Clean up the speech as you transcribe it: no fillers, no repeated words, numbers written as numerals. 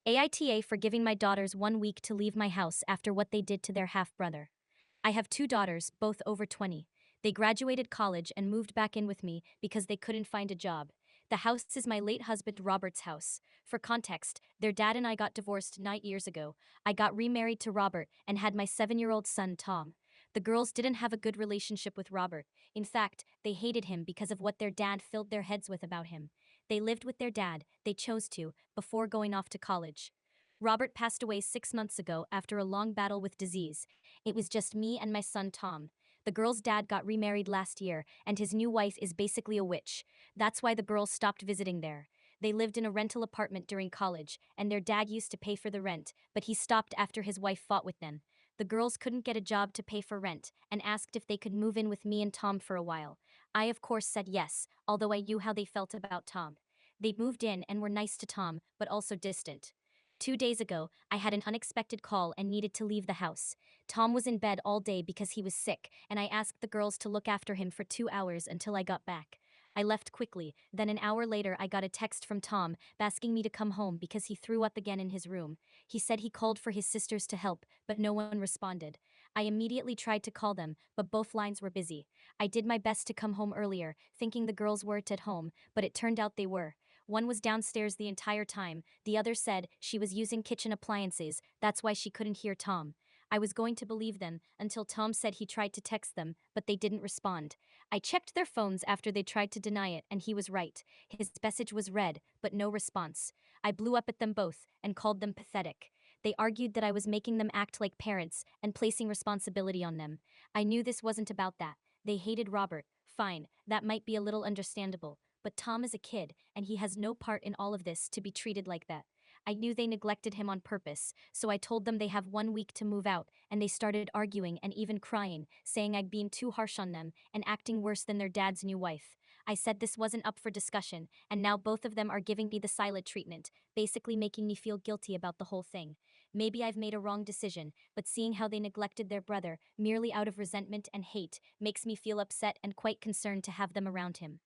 AITA for giving my daughters 1 week to leave my house after what they did to their half-brother. I have two daughters, both over 20. They graduated college and moved back in with me because they couldn't find a job. The house is my late husband Robert's house. For context, their dad and I got divorced 9 years ago. I got remarried to Robert and had my 7-year-old son Tom. The girls didn't have a good relationship with Robert. In fact, they hated him because of what their dad filled their heads with about him. They lived with their dad, they chose to, before going off to college. Robert passed away 6 months ago after a long battle with disease. It was just me and my son Tom. The girl's dad got remarried last year, and his new wife is basically a witch. That's why the girls stopped visiting there. They lived in a rental apartment during college, and their dad used to pay for the rent, but he stopped after his wife fought with them. The girls couldn't get a job to pay for rent, and asked if they could move in with me and Tom for a while. I, of course, said yes, although I knew how they felt about Tom. They moved in and were nice to Tom, but also distant. 2 days ago, I had an unexpected call and needed to leave the house. Tom was in bed all day because he was sick, and I asked the girls to look after him for 2 hours until I got back. I left quickly, then an hour later I got a text from Tom asking me to come home because he threw up again in his room. He said he called for his sisters to help, but no one responded. I immediately tried to call them, but both lines were busy. I did my best to come home earlier, thinking the girls weren't at home, but it turned out they were. One was downstairs the entire time, the other said she was using kitchen appliances, that's why she couldn't hear Tom. I was going to believe them until Tom said he tried to text them, but they didn't respond. I checked their phones after they tried to deny it, and he was right. His message was read, but no response. I blew up at them both and called them pathetic. They argued that I was making them act like parents and placing responsibility on them. I knew this wasn't about that. They hated Robert. Fine, that might be a little understandable. But Tom is a kid, and he has no part in all of this to be treated like that. I knew they neglected him on purpose, so I told them they have 1 week to move out, and they started arguing and even crying, saying I'd been too harsh on them and acting worse than their dad's new wife. I said this wasn't up for discussion, and now both of them are giving me the silent treatment, basically making me feel guilty about the whole thing. Maybe I've made a wrong decision, but seeing how they neglected their brother, merely out of resentment and hate, makes me feel upset and quite concerned to have them around him.